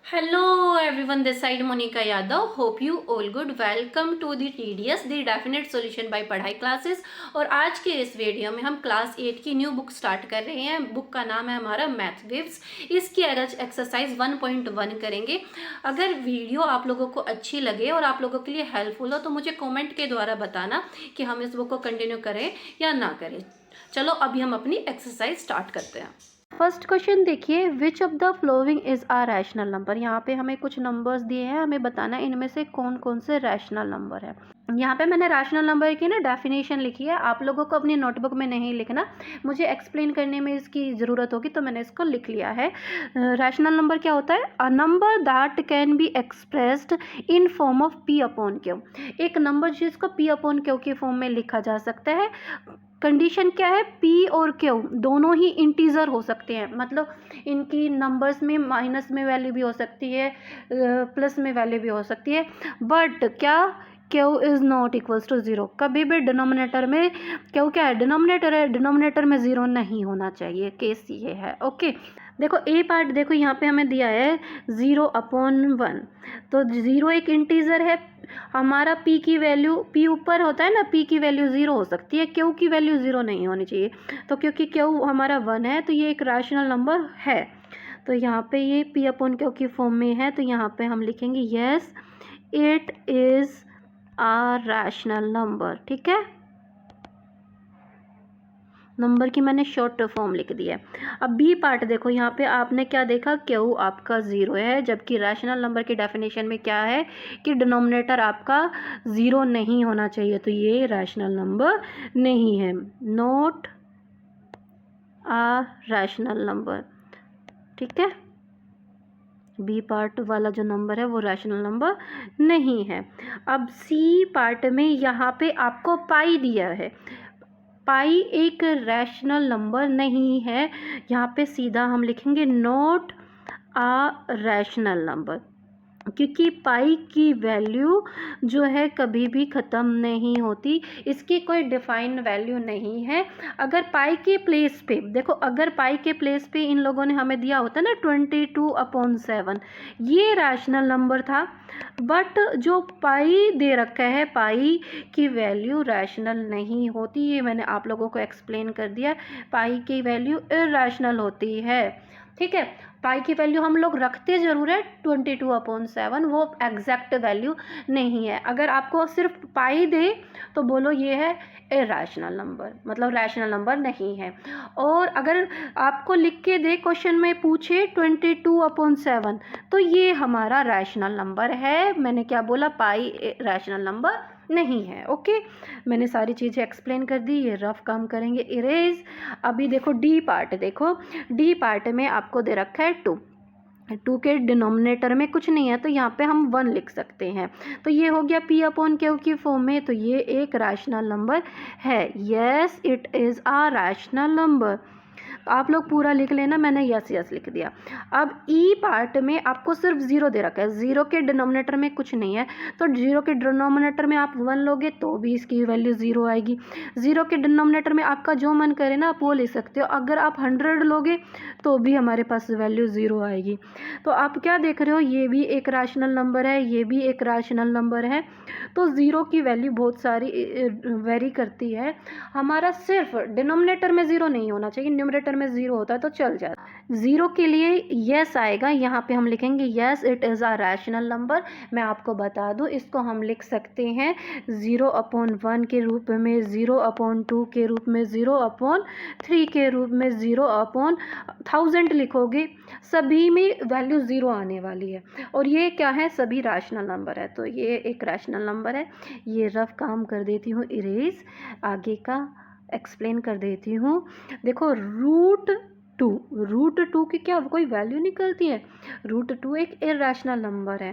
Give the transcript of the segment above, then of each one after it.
Hello everyone, this side Monica Yadav. Hope you all good. Welcome to the TDS, the Definite Solution by पढ़ाई classes. और आज के इस video में हम क्लास 8 की न्यू बुक स्टार्ट कर रहे हैं। बुक का नाम है हमारा मैथ वेव्स। इसकी एक्सरसाइज 1.1 करेंगे। अगर वीडियो आप लोगों को अच्छी लगे और आप लोगों के लिए हेल्पफुल हो तो मुझे कमेंट के द्वारा बताना कि हम इस बुक को कंटिन्यू करें या ना करें। चलो अभी हम अपनी एक्सरसाइज स्टार्ट करते हैं। फर्स्ट क्वेश्चन देखिए, which of the following is a rational number. यहाँ पे हमें कुछ नंबर्स दिए हैं, हमें बताना है इनमें से कौन कौन से रैशनल नंबर है। यहाँ पे मैंने रैशनल नंबर की ना डेफिनेशन लिखी है, आप लोगों को अपनी नोटबुक में नहीं लिखना, मुझे एक्सप्लेन करने में इसकी ज़रूरत होगी तो मैंने इसको लिख लिया है। रैशनल नंबर क्या होता है? A number that can be expressed in form of P upon Q. एक नंबर जिसको पी अपॉन क्यू के फॉर्म में लिखा जा सकता है। कंडीशन क्या है? पी और क्यू दोनों ही इंटीजर हो सकते हैं, मतलब इनकी नंबर्स में माइनस में वैल्यू भी हो सकती है, प्लस में वैल्यू भी हो सकती है, बट क्या Q is not equals to zero. कभी भी डिनोमिनेटर में क्यू क्या है? डिनोमिनेटर है, डिनोमिनेटर में ज़ीरो नहीं होना चाहिए। केस ये है। ओके, देखो ए पार्ट देखो, यहाँ पे हमें दिया है 0/1, तो 0 एक इंटीजर है। हमारा p की वैल्यू, p ऊपर होता है ना, p की वैल्यू 0 हो सकती है, q की वैल्यू 0 नहीं होनी चाहिए। तो क्योंकि q हमारा 1 है तो ये एक रैशनल नंबर है, तो यहाँ पे ये p अपॉन क्यू की फॉर्म में है, तो यहाँ पे हम लिखेंगे yes it is a rational number. ठीक है, नंबर की मैंने शॉर्ट फॉर्म लिख दिया है। अब बी पार्ट देखो, यहाँ पे आपने क्या देखा? क्यू आपका 0 है, जबकि रैशनल नंबर की डेफिनेशन में क्या है कि डिनोमिनेटर आपका 0 नहीं होना चाहिए, तो ये रैशनल नंबर नहीं है, नॉट अ रैशनल नंबर। ठीक है, बी पार्ट वाला जो नंबर है वो रैशनल नंबर नहीं है। अब सी पार्ट में यहाँ पे आपको पाई दिया है, पाई एक रैशनल नंबर नहीं है, यहाँ पे सीधा हम लिखेंगे नॉट अ रैशनल नंबर, क्योंकि पाई की वैल्यू जो है कभी भी ख़त्म नहीं होती, इसकी कोई डिफाइन वैल्यू नहीं है। अगर पाई के प्लेस पे देखो, अगर पाई के प्लेस पे इन लोगों ने हमें दिया होता ना 22/7, ये रैशनल नंबर था, बट जो पाई दे रखा है, पाई की वैल्यू रैशनल नहीं होती, ये मैंने आप लोगों को एक्सप्लेन कर दिया। पाई की वैल्यू इरैशनल होती है। ठीक है, पाई की वैल्यू हम लोग रखते ज़रूर है 22/7, वो एग्जैक्ट वैल्यू नहीं है। अगर आपको सिर्फ पाई दे तो बोलो ये है इरैशनल नंबर, मतलब रैशनल नंबर नहीं है। और अगर आपको लिख के दे, क्वेश्चन में पूछे 22/7, तो ये हमारा रैशनल नंबर है। मैंने क्या बोला? पाई रैशनल नंबर नहीं है। ओके, मैंने सारी चीज़ें एक्सप्लेन कर दी। ये रफ काम करेंगे, इरेज। अभी देखो डी पार्ट, देखो डी पार्ट में आपको दे रखा है 2 के डिनोमिनेटर में कुछ नहीं है, तो यहाँ पे हम 1 लिख सकते हैं, तो ये हो गया p अपॉन क्यू की फॉर्म में, तो ये एक रैशनल नंबर है। Yes it is a rational number. आप लोग पूरा लिख लेना, मैंने यस यस लिख दिया। अब ई पार्ट में आपको सिर्फ 0 दे रखा है, 0 के डिनोमिनेटर में कुछ नहीं है, तो 0 के डिनोमिनेटर में आप 1 लोगे तो भी इसकी वैल्यू 0 आएगी। 0 के डिनोमिनेटर में आपका जो मन करे ना आप वो ले सकते हो, अगर आप 100 लोगे तो भी हमारे पास वैल्यू 0 आएगी। तो आप क्या देख रहे हो? ये भी एक रैशनल नंबर है, ये भी एक रैशनल नंबर है, तो 0 की वैल्यू बहुत सारी वेरी करती है। हमारा सिर्फ डिनोमिनेटर में 0 नहीं होना चाहिए, न्यूमरेटर में 0 होता है तो चल जाता है। 0 के लिए यस आएगा, यहाँ पे हम लिखेंगे yes it is a rational number. मैं आपको बता दूँ, इसको हम लिख सकते हैं 0/1 के रूप में, 0/2 के रूप में, 0/3 के रूप में, 0/1000 लिखोगे, सभी में वैल्यू 0 आने वाली है। और ये क्या है? सभी रैशनल नंबर है, तो ये एक रैशनल नंबर है। ये रफ काम कर देती हूँ, इरेज। आगे का एक्सप्लेन कर देती हूँ। देखो रूट टू की क्या कोई वैल्यू निकलती है? √2 एक इरैशनल नंबर है।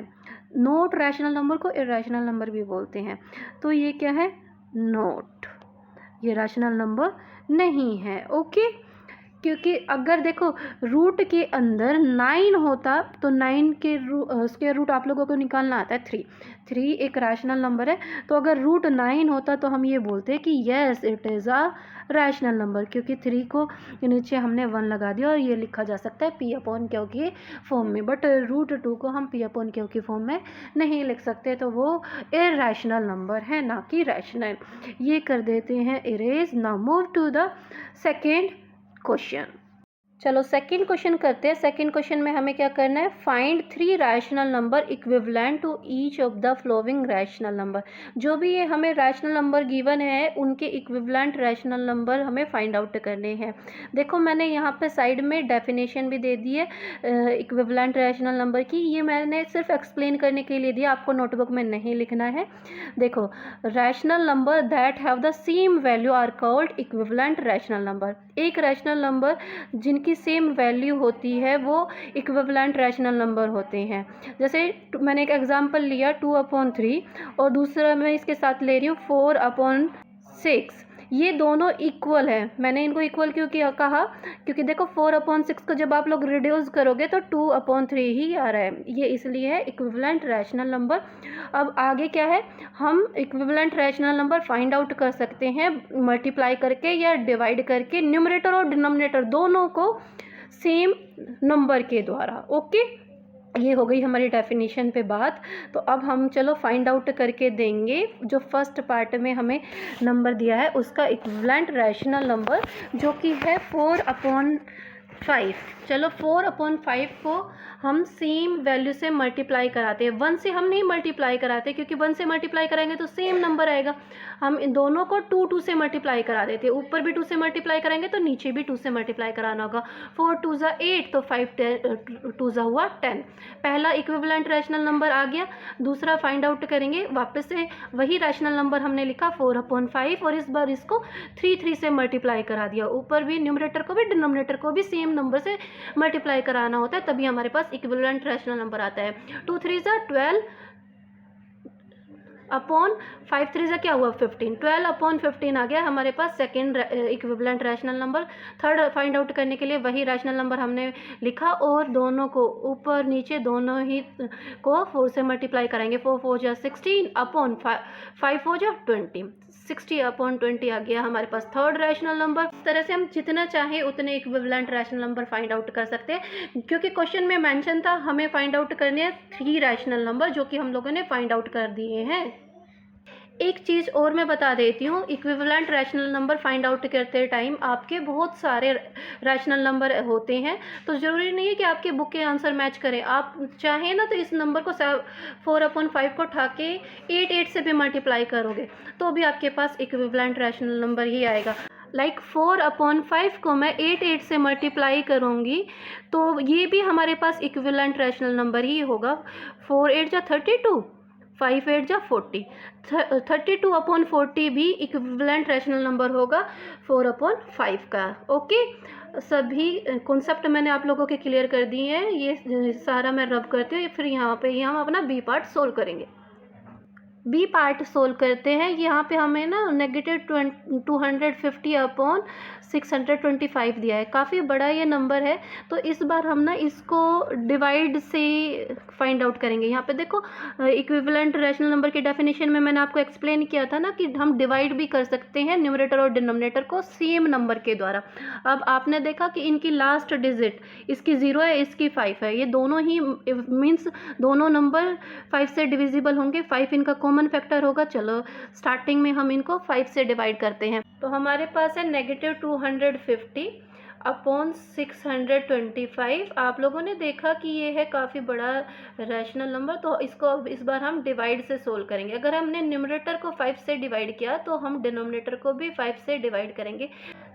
नॉट रैशनल नंबर को इरैशनल नंबर भी बोलते हैं, तो ये क्या है? नॉट, ये रैशनल नंबर नहीं है। ओके, क्योंकि अगर देखो रूट के अंदर 9 होता तो 9 के स्क्वायर रूट आप लोगों को निकालना आता है 3 एक रैशनल नंबर है। तो अगर रूट 9 होता तो हम ये बोलते कि yes it is a rational number, क्योंकि 3 को नीचे हमने 1 लगा दिया और ये लिखा जा सकता है P/Q के फॉर्म में। बट रूट 2 को हम P/Q के फॉर्म में नहीं लिख सकते, तो वो इरेशनल नंबर है, ना कि रैशनल। ये कर देते हैं erase. Now move to the second question. चलो सेकंड क्वेश्चन करते हैं। सेकंड क्वेश्चन में हमें क्या करना है, find 3 rational number equivalent to each of the following rational number. जो भी ये हमें रैशनल नंबर गिवन है उनके इक्विवेलेंट रैशनल नंबर हमें फाइंड आउट करने हैं। देखो मैंने यहाँ पे साइड में डेफिनेशन भी दे दी है इक्विवेलेंट रैशनल नंबर की। ये मैंने सिर्फ एक्सप्लेन करने के लिए दिया, आपको नोटबुक में नहीं लिखना है। देखो rational number that have the same value are called equivalent rational number. एक रैशनल नंबर जिनकी सेम वैल्यू होती है वो इक्विवेलेंट रैशनल नंबर होते हैं। जैसे मैंने एक एग्जांपल लिया 2/3 और दूसरा मैं इसके साथ ले रही हूँ 4/6। ये दोनों इक्वल है। मैंने इनको इक्वल क्यों किया कहा, क्योंकि देखो 4/6 को जब आप लोग रिड्यूस करोगे तो 2/3 ही आ रहा है, ये इसलिए है इक्विवेलेंट रैशनल नंबर। अब आगे क्या है, हम equivalent rational number find out कर सकते हैं मल्टीप्लाई करके या डिवाइड करके, न्यूमरेटर और डिनोमिनेटर दोनों को सेम नंबर के द्वारा। ओके, ये हो गई हमारी डेफिनेशन पे बात। तो अब हम चलो फाइंड आउट करके देंगे जो फर्स्ट पार्ट में हमें नंबर दिया है उसका इक्विवेलेंट रैशनल नंबर, जो कि है 4/5। चलो 4/5 को हम सेम वैल्यू से मल्टीप्लाई कराते हैं। 1 से हम नहीं मल्टीप्लाई कराते, क्योंकि 1 से मल्टीप्लाई कराएंगे तो सेम नंबर आएगा। हम इन दोनों को 2 से मल्टीप्लाई करा देते हैं। ऊपर भी 2 से मल्टीप्लाई कराएंगे तो नीचे भी 2 से मल्टीप्लाई कराना होगा। 4 2 ज़ा 8 तो 5 2 ज़ा हुआ 10। पहला इक्विवेलेंट रैशनल नंबर आ गया। दूसरा फाइंड आउट करेंगे, वापस से वही रैशनल नंबर हमने लिखा 4/5 और इस बार इसको 3 से मल्टीप्लाई करा दिया। ऊपर भी न्यूमरेटर को भी डिनोमिनेटर को भी सेम नंबर से मल्टीप्लाई कराना होता है, तभी हमारे पास इक्विवेलेंट रैशनल नंबर आता है। 2 3 ज़ा 12 अपॉन 5 3 ज़ा क्या हुआ 15। 12/15 आ गया हमारे पास second equivalent rational number. Third find out करने के लिए वही रैशनल नंबर हमने लिखा और दोनों को ऊपर नीचे दोनों ही को 4 से मल्टीप्लाई कराएंगे। 4 4 ज़ा 16 अपॉन 5 4 ज़ा 20, 60/20 आ गया हमारे पास थर्ड रैशनल नंबर। इस तरह से हम जितना चाहे उतने equivalent rational number find out कर सकते हैं, क्योंकि क्वेश्चन में मेंशन था हमें फाइंड आउट करने हैं 3 रैशनल नंबर, जो कि हम लोगों ने फाइंड आउट कर दिए हैं। एक चीज़ और मैं बता देती हूँ, equivalent rational number find out करते टाइम आपके बहुत सारे रैशनल नंबर होते हैं, तो ज़रूरी नहीं है कि आपके बुक के आंसर मैच करें। आप चाहें ना तो इस नंबर को 4/5 को उठा के 8 से भी मल्टीप्लाई करोगे तो भी आपके पास इक्विवेलेंट रैशनल नंबर ही आएगा। लाइक 4/5 को मैं 8 से मल्टीप्लाई करूँगी तो ये भी हमारे पास इक्विवेलेंट रैशनल नंबर ही होगा। 4 8 ज़ा 32, 5 8 ज़ा 40, 32/40 भी इक्विवेलेंट रैशनल नंबर होगा 4/5 का। ओके, सभी कॉन्सेप्ट मैंने आप लोगों के क्लियर कर दिए हैं। ये सारा मैं रब करती हूँ, फिर यहाँ पे हम अपना बी पार्ट सोल्व करेंगे। बी पार्ट सोल्व करते हैं। यहाँ पे हमें ना -250/625 दिया है, काफ़ी बड़ा ये नंबर है। तो इस बार हम ना इसको डिवाइड से फाइंड आउट करेंगे। यहाँ पे देखो इक्विवेलेंट रैशनल नंबर की डेफिनेशन में मैंने आपको एक्सप्लेन किया था ना कि हम डिवाइड भी कर सकते हैं न्यूमरेटर और डिनोमिनेटर को सेम नंबर के द्वारा। अब आपने देखा कि इनकी लास्ट डिजिट इसकी 0 है, इसकी 5 है। ये दोनों ही मीन्स दोनों नंबर 5 से डिविजिबल होंगे, 5 इनका कॉमन फैक्टर होगा। चलो स्टार्टिंग में हम इनको 5 से डिवाइड करते हैं। तो हमारे पास है -250/625। आप लोगों ने देखा कि ये है काफ़ी बड़ा रैशनल नंबर, तो इसको अब इस बार हम डिवाइड से सोल्व करेंगे। अगर हमने न्यूमरेटर को 5 से डिवाइड किया तो हम डिनोमिनेटर को भी 5 से डिवाइड करेंगे।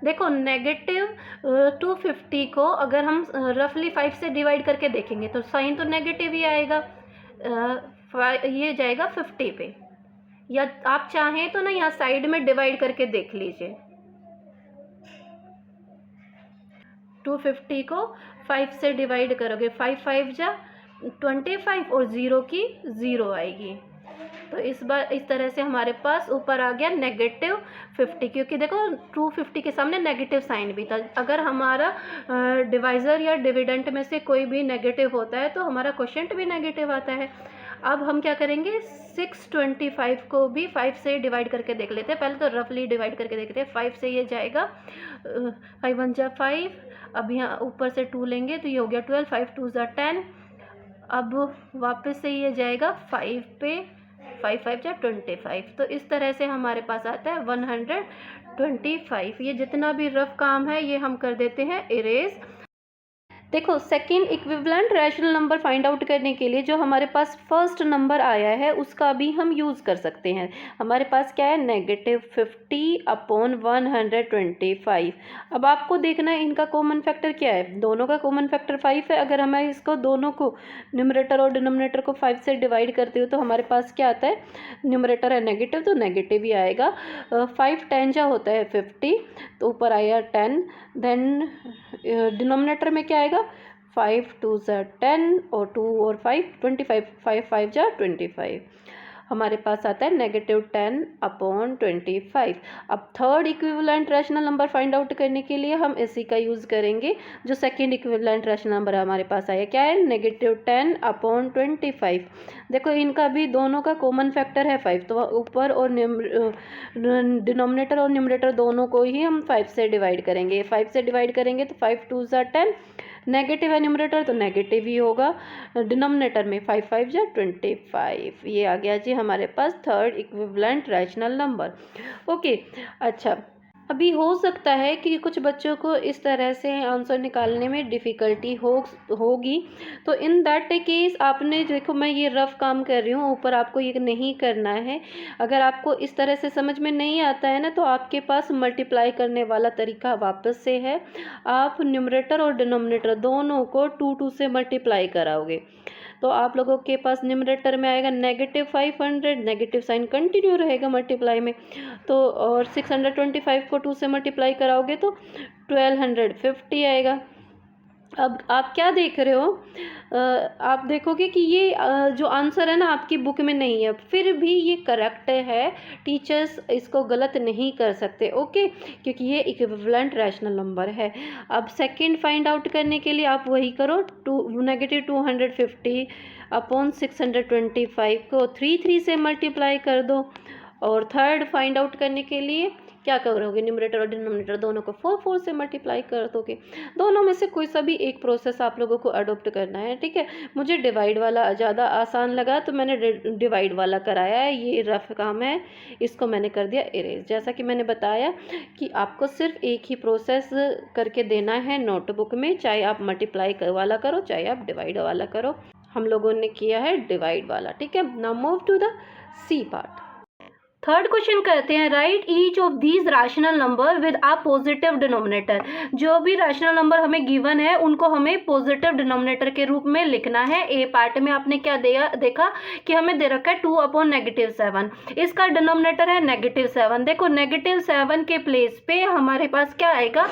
देखो -250 को अगर हम रफली 5 से डिवाइड करके देखेंगे तो साइन तो नेगेटिव ही आएगा, ये जाएगा 50 पे। या आप चाहें तो ना यहाँ साइड में डिवाइड करके देख लीजिए। 250 को 5 से डिवाइड करोगे, 5 5 जा 25 और 0 की 0 आएगी। तो इस बार इस तरह से हमारे पास ऊपर आ गया -50, क्योंकि देखो 250 के सामने नेगेटिव साइन भी था। अगर हमारा डिवाइज़र या डिविडेंट में से कोई भी नेगेटिव होता है तो हमारा क्वोशिएंट भी नेगेटिव आता है। अब हम क्या करेंगे, 625 को भी 5 से डिवाइड करके देख लेते हैं। पहले तो रफली डिवाइड करके देखते हैं। 5 से ये जाएगा 5 1 जा 5, अब यहाँ ऊपर से 2 लेंगे तो ये हो गया 12, 5 2 जा 10। अब वापस से ये जाएगा 5 पे, 5 5 जा 25। तो इस तरह से हमारे पास आता है 125। ये जितना भी रफ काम है ये हम कर देते हैं इरेज। देखो second equivalent rational number find out करने के लिए जो हमारे पास फर्स्ट नंबर आया है उसका भी हम यूज़ कर सकते हैं। हमारे पास क्या है, -50/125। अब आपको देखना है इनका कॉमन फैक्टर क्या है। दोनों का कॉमन फैक्टर 5 है। अगर हमें इसको दोनों को न्यूमरेटर और डिनोमिनेटर को 5 से डिवाइड करते हो तो हमारे पास क्या आता है, न्यूमरेटर है नेगेटिव तो नेगेटिव ही आएगा। 5 10 जा होता है 50, तो ऊपर आया 10। देन डिनोमिनेटर में क्या आएगा, 5 2 जा 10 और 2 और 5 25, 5 5 जा 25। हमारे पास आता है -10/25। अब third equivalent rational number find out करने के लिए हम इसी का यूज़ करेंगे। जो सेकंड इक्विवेलेंट रैशनल नंबर हमारे पास आया क्या है, -10/25। देखो इनका भी दोनों का कॉमन फैक्टर है 5, तो ऊपर और डिनोमिनेटर और न्यूमरेटर दोनों को ही हम 5 से डिवाइड करेंगे। 5 से डिवाइड करेंगे तो 5 2 जा 10, नेगेटिव है न्यूमरेटर तो नेगेटिव ही होगा। डिनोमिनेटर में 5 5 जा 25। ये आ गया जी हमारे पास third equivalent rational number. Okay, अच्छा अभी हो सकता है कि कुछ बच्चों को इस तरह से आंसर निकालने में डिफ़िकल्टी होगी, तो इन दैट केस आपने देखो मैं ये रफ काम कर रही हूँ, ऊपर आपको ये नहीं करना है। अगर आपको इस तरह से समझ में नहीं आता है ना तो आपके पास मल्टीप्लाई करने वाला तरीका वापस से है। आप न्यूमरेटर और डिनोमिनेटर दोनों को 2 2 से मल्टीप्लाई कराओगे तो आप लोगों के पास न्यूमरेटर में आएगा -500, नेगेटिव साइन कंटिन्यू रहेगा मल्टीप्लाई में। तो और 625 को 2 से मल्टीप्लाई कराओगे तो 1250 आएगा। अब आप क्या देख रहे हो, आप देखोगे कि ये जो आंसर है ना आपकी बुक में नहीं है, फिर भी ये करेक्ट है। टीचर्स इसको गलत नहीं कर सकते, ओके, क्योंकि ये इक्विवेलेंट रैशनल नंबर है। अब सेकंड फाइंड आउट करने के लिए आप वही करो, -250/625 को 3 3 से मल्टीप्लाई कर दो। और थर्ड फाइंड आउट करने के लिए क्या करोगे, न्यूमरेटर और डिनोमिनेटर दोनों को 4 4 से मल्टीप्लाई कर दोगे। दोनों में से कोई सा भी एक प्रोसेस आप लोगों को अडोप्ट करना है, ठीक है। मुझे डिवाइड वाला ज़्यादा आसान लगा तो मैंने डिवाइड वाला कराया है। ये रफ काम है, इसको मैंने कर दिया इरेज। जैसा कि मैंने बताया कि आपको सिर्फ एक ही प्रोसेस करके देना है नोटबुक में, चाहे आप मल्टीप्लाई वाला करो चाहे आप डिवाइड वाला करो। हम लोगों ने किया है डिवाइड वाला, ठीक है। Now move to the C part. Third question करते हैं, write each of these rational number with a positive denominator. जो भी रैशनल नंबर हमें गिवन है उनको हमें पॉजिटिव डिनोमिनेटर के रूप में लिखना है। ए पार्ट में आपने क्या देखा कि हमें दे रखा है 2/-7। इसका डिनोमिनेटर है -7। देखो -7 के प्लेस पे हमारे पास क्या आएगा,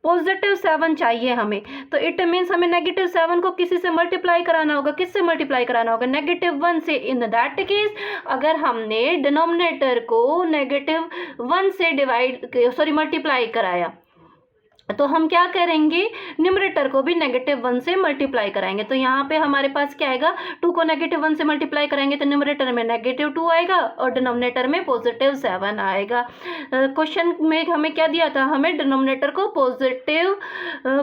+7 चाहिए हमें। तो इट मीन्स हमें -7 को किसी से मल्टीप्लाई कराना होगा। किससे मल्टीप्लाई कराना होगा, -1 से। इन दैट केस अगर हमने डिनोमिनेटर को -1 से मल्टीप्लाई कराया तो हम क्या करेंगे, न्यूमरेटर को भी -1 से मल्टीप्लाई कराएंगे। तो यहाँ पे हमारे पास क्या आएगा, 2 को -1 से मल्टीप्लाई कराएंगे तो न्यूमरेटर में -2 आएगा और डिनोमिनेटर में +7 आएगा। क्वेश्चन में हमें क्या दिया था, हमें डिनोमिनेटर को पॉजिटिव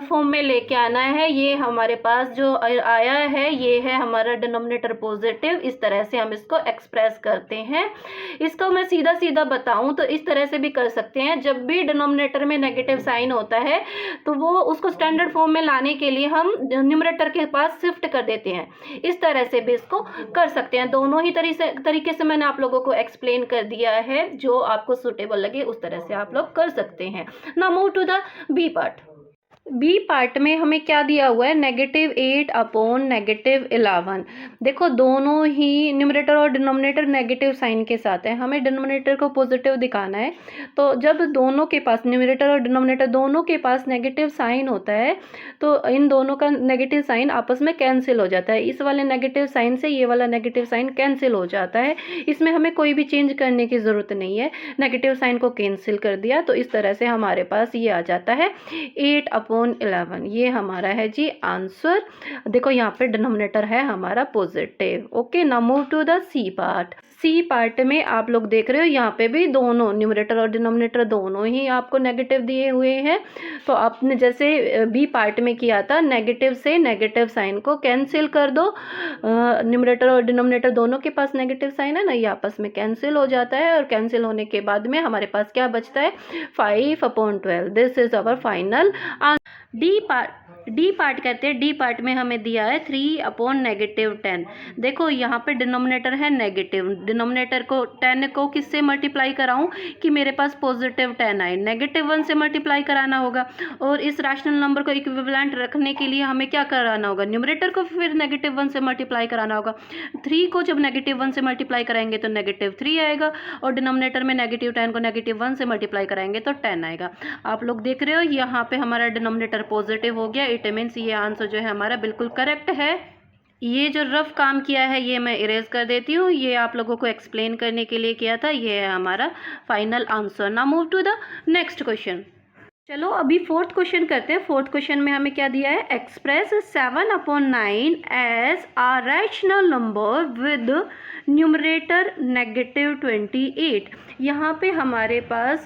फॉर्म में लेके आना है। ये हमारे पास जो आया है ये है हमारा डिनोमिनेटर पॉजिटिव। इस तरह से हम इसको एक्सप्रेस करते हैं। इसको मैं सीधा सीधा बताऊँ तो इस तरह से भी कर सकते हैं, जब भी डिनोमिनेटर में नेगेटिव साइन होता है तो वो उसको स्टैंडर्ड फॉर्म में लाने के लिए हम न्यूमरेटर के पास शिफ्ट कर देते हैं। इस तरह से भी इसको कर सकते हैं। दोनों ही तरीके से मैंने आप लोगों को एक्सप्लेन कर दिया है, जो आपको सूटेबल लगे उस तरह से आप लोग कर सकते हैं। Now move to the B part. B part में हमें क्या दिया हुआ है, -8 अपॉन -11। देखो दोनों ही न्यूमरेटर और डिनोमिनेटर नेगेटिव साइन के साथ है, हमें डिनोमिनेटर को पॉजिटिव दिखाना है। तो जब दोनों के पास, न्यूमरेटर और डिनोमिनेटर दोनों के पास नेगेटिव साइन होता है तो इन दोनों का नेगेटिव साइन आपस में कैंसिल हो जाता है। इस वाले नेगेटिव साइन से ये वाला नेगेटिव साइन कैंसिल हो जाता है। इसमें हमें कोई भी चेंज करने की ज़रूरत नहीं है, नेगेटिव साइन को कैंसिल कर दिया तो इस तरह से हमारे पास ये आ जाता है 8/11। ये हमारा है जी आंसर। देखो यहाँ पे डिनोमिनेटर है हमारा positive. Okay, now move to the C part. C part में आप लोग देख रहे हो यहाँ पे भी दोनों न्यूमरेटर और डिनोमिनेटर दोनों ही आपको नेगेटिव दिए हुए हैं। तो आपने जैसे बी पार्ट में किया था, नेगेटिव से नेगेटिव साइन को कैंसिल कर दो। न्यूमरेटर और डिनोमिनेटर दोनों के पास नेगेटिव साइन है ना, ये आपस में कैंसिल हो जाता है और कैंसिल होने के बाद में हमारे पास क्या बचता है, 5/12। This is our final answer. D part कहते हैं, डी पार्ट में हमें दिया है 3/10। देखो यहाँ पे डिनोमिनेटर है नेगेटिव, डिनोमिनेटर को 10 को किससे मल्टीप्लाई कराऊं कि मेरे पास पॉजिटिव 10 आए, -1 से मल्टीप्लाई कराना होगा। और इस रैशनल नंबर को इक्विवेलेंट रखने के लिए हमें क्या कराना होगा, न्यूमरेटर को फिर -1 से मल्टीप्लाई कराना होगा। 3 को जब -1 से मल्टीप्लाई कराएंगे तो -3 आएगा, और डिनोमिनेटर में -10 को -1 से मल्टीप्लाई कराएंगे तो 10 आएगा। आप लोग देख रहे हो यहाँ पे हमारा डिनोमिनेटर पॉजिटिव हो गया। इट मीन्स ये आंसर जो है हमारा बिल्कुल करेक्ट है। ये जो रफ काम किया है ये मैं इरेज कर देती हूँ, ये आप लोगों को एक्सप्लेन करने के लिए किया था। ये है हमारा final answer. Now move to the next question. चलो अभी फोर्थ क्वेश्चन करते हैं। फोर्थ क्वेश्चन में हमें क्या दिया है, express 7/9 as a rational number with numerator -28। यहाँ पे हमारे पास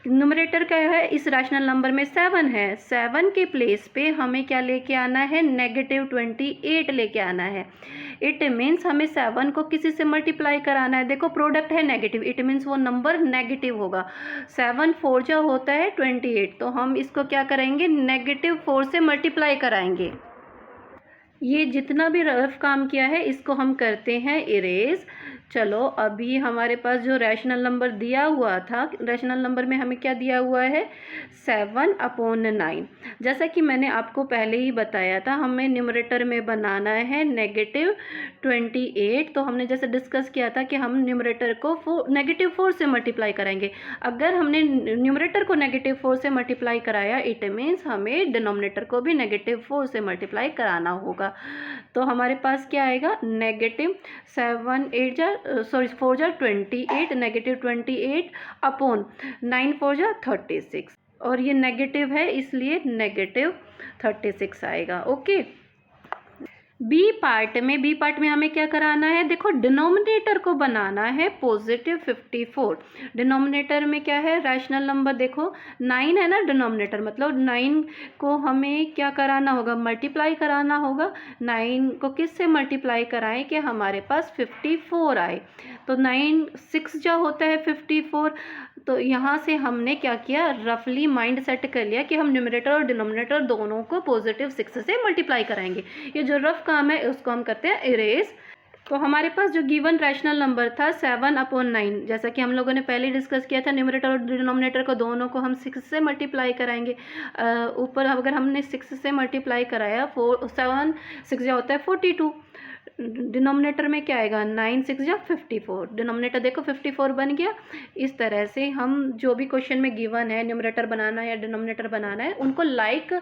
न्यूमरेटर क्या है, इस रैशनल नंबर में 7 है। 7 के प्लेस पे हमें क्या लेके आना है, -28 लेके आना है। इट मीन्स हमें 7 को किसी से मल्टीप्लाई कराना है। देखो प्रोडक्ट है नेगेटिव, इट मीन्स वो नंबर नेगेटिव होगा। 7 4 जो होता है 28, तो हम इसको क्या करेंगे, -4 से मल्टीप्लाई कराएंगे। ये जितना भी रफ काम किया है इसको हम करते हैं इरेज। चलो अभी हमारे पास जो रैशनल नंबर दिया हुआ था, रैशनल नंबर में हमें क्या दिया हुआ है, 7/9। जैसा कि मैंने आपको पहले ही बताया था, हमें न्यूमरेटर में बनाना है -28। तो हमने जैसे डिस्कस किया था कि हम न्यूमरेटर को -4 से मल्टीप्लाई करेंगे। अगर हमने न्यूमरेटर को -4 से मल्टीप्लाई कराया, इट मीन्स हमें डिनोमिनेटर को भी -4 से मल्टीप्लाई कराना होगा। तो हमारे पास क्या आएगा, -4 जा 28, -28 अपॉन 9 4 जा 36, और ये नेगेटिव है इसलिए -36 आएगा। ओके, बी पार्ट में हमें क्या कराना है, देखो डिनोमिनेटर को बनाना है +54। डिनोमिनेटर में क्या है, रैशनल नंबर देखो 9 है ना डिनोमिनेटर, मतलब 9 को हमें क्या कराना होगा, मल्टीप्लाई कराना होगा। 9 को किस से मल्टीप्लाई कराएं कि हमारे पास 54 आए। तो 9 6 जो होता है 54। तो यहाँ से हमने क्या किया, रफली माइंड सेट कर लिया कि हम न्यूमरेटर और डिनोमिनेटर दोनों को +6 से मल्टीप्लाई कराएंगे। ये जो रफ काम है उसको हम करते हैं इरेज। तो हमारे पास जो गिवन रैशनल नंबर था 7/9, जैसा कि हम लोगों ने पहले डिस्कस किया था, न्यूमरेटर और डिनोमिनेटर को दोनों को हम 6 से मल्टीप्लाई कराएंगे। ऊपर अगर हमने 6 से मल्टीप्लाई कराया, 7 6 जो होता है 42। डिनोमिनेटर में क्या आएगा, 9 6 जा 54। डिनोमिनेटर देखो 54 बन गया। इस तरह से हम जो भी क्वेश्चन में गिवन है, न्यूमरेटर बनाना है या डिनोमिनेटर बनाना है, उनको लाइक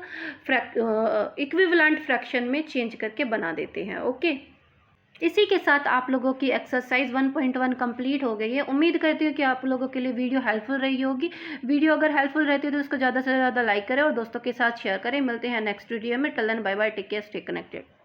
इक्विवेलेंट फ्रैक्शन में चेंज करके बना देते हैं। ओके, इसी के साथ आप लोगों की एक्सरसाइज 1.1 कंप्लीट हो गई है। उम्मीद करती हूँ कि आप लोगों के लिए वीडियो हेल्पफुल रही होगी। वीडियो अगर हेल्पफुल रहती है तो उसको ज़्यादा से ज़्यादा लाइक करें और दोस्तों के साथ शेयर करें। मिलते हैं नेक्स्ट वीडियो में। Till then bye bye, take care, stay connected.